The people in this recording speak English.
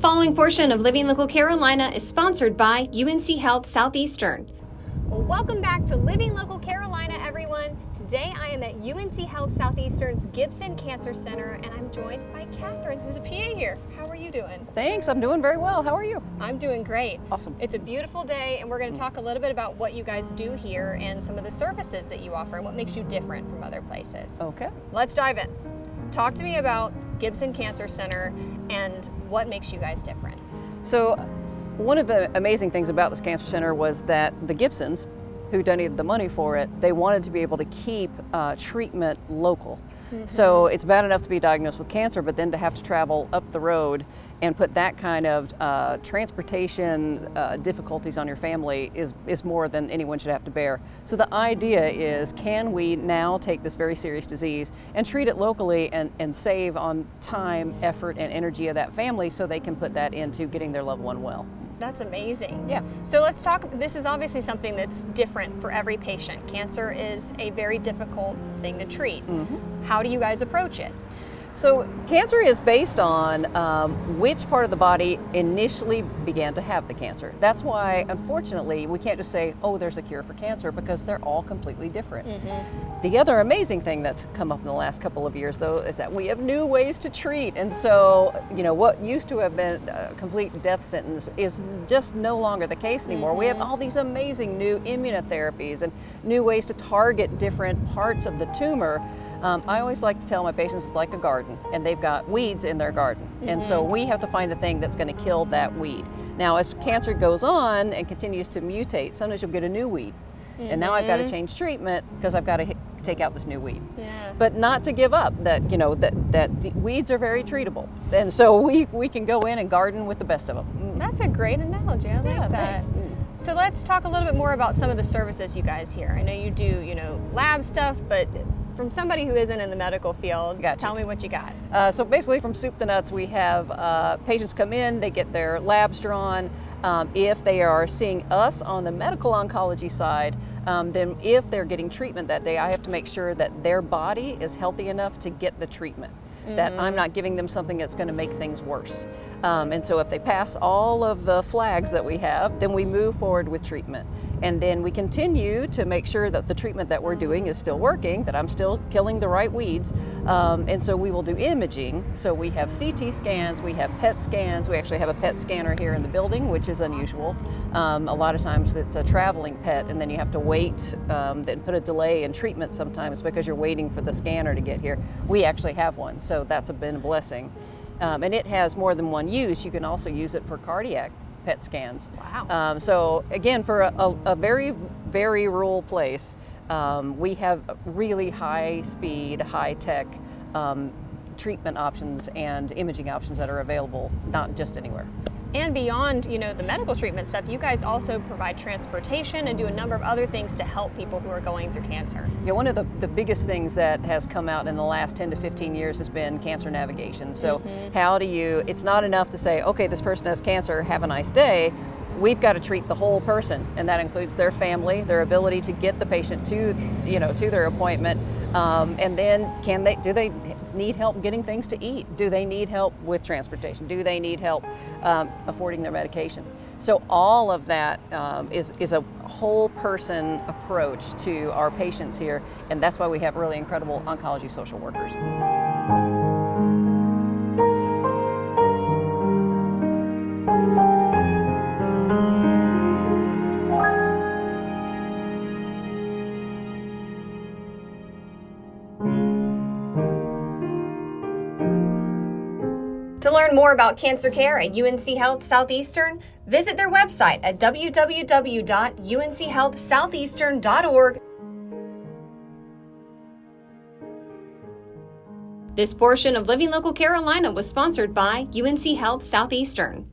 following portion of Living Local Carolina is sponsored by UNC Health Southeastern. Well, welcome back to Living Local Carolina, everyone. Today I am at UNC Health Southeastern's Gibson Cancer Center, and I'm joined by Catherine, who's a PA here. How are you doing? Thanks, I'm doing very well. How are you? I'm doing great. Awesome. It's a beautiful day, and we're going to talk a little bit about what you guys do here and some of the services that you offer and what makes you different from other places. Okay. Let's dive in. Talk to me about Gibson Cancer Center and what makes you guys different. So one of the amazing things about this cancer center was that the Gibsons, who donated the money for it, they wanted to be able to keep treatment local. So it's bad enough to be diagnosed with cancer, but then to have to travel up the road and put that kind of transportation difficulties on your family is more than anyone should have to bear. So the idea is, can we now take this very serious disease and treat it locally and save on time, effort, and energy of that family so they can put that into getting their loved one well. That's amazing. Yeah. So let's talk, this is obviously something that's different for every patient. Cancer is a very difficult thing to treat. How do you guys approach it? So cancer is based on which part of the body initially began to have the cancer. That's why, unfortunately, we can't just say, oh, there's a cure for cancer, because they're all completely different. The other amazing thing that's come up in the last couple of years, though, is that we have new ways to treat. And so, you know, what used to have been a complete death sentence is just no longer the case anymore. We have all these amazing new immunotherapies and new ways to target different parts of the tumor. I always like to tell my patients it's like a garden, and they've got weeds in their garden. And so we have to find the thing that's going to kill that weed. Now, as cancer goes on and continues to mutate, sometimes you'll get a new weed. And now I've got to change treatment because I've got to take out this new weed. But not to give up that, you know, that the weeds are very treatable. And so we can go in and garden with the best of them. That's a great analogy. I like that. Thanks. So let's talk a little bit more about some of the services you guys here. I know you do, you know, lab stuff, but from somebody who isn't in the medical field, tell me what you got. So basically, from soup to nuts, we have patients come in, they get their labs drawn. If they are seeing us on the medical oncology side, then if they're getting treatment that day, I have to make sure that their body is healthy enough to get the treatment, that I'm not giving them something that's going to make things worse. And so if they pass all of the flags that we have, then we move forward with treatment. And then we continue to make sure that the treatment that we're doing is still working, that I'm still killing the right weeds. And so we will do imaging. So we have CT scans, we have PET scans. We actually have a PET scanner here in the building, which is unusual. A lot of times it's a traveling PET, and then you have to wait and put a delay in treatment sometimes because you're waiting for the scanner to get here. We actually have one, so that's been a blessing. And it has more than one use. You can also use it for cardiac PET scans. Wow. So again, for a very, very rural place, we have really high speed, high tech treatment options and imaging options that are available, not just anywhere. And beyond, you know, the medical treatment stuff, you guys also provide transportation and do a number of other things to help people who are going through cancer. Yeah, one of the biggest things that has come out in the last 10 to 15 years has been cancer navigation. So how do you, it's not enough to say, okay, this person has cancer, have a nice day. We've got to treat the whole person, and that includes their family, their ability to get the patient to, you know, to their appointment, and then do they need help getting things to eat? Do they need help with transportation? Do they need help affording their medication? So all of that is a whole person approach to our patients here, and that's why we have really incredible oncology social workers. To learn more about cancer care at UNC Health Southeastern, visit their website at www.unchealthsoutheastern.org. This portion of Living Local Carolina was sponsored by UNC Health Southeastern.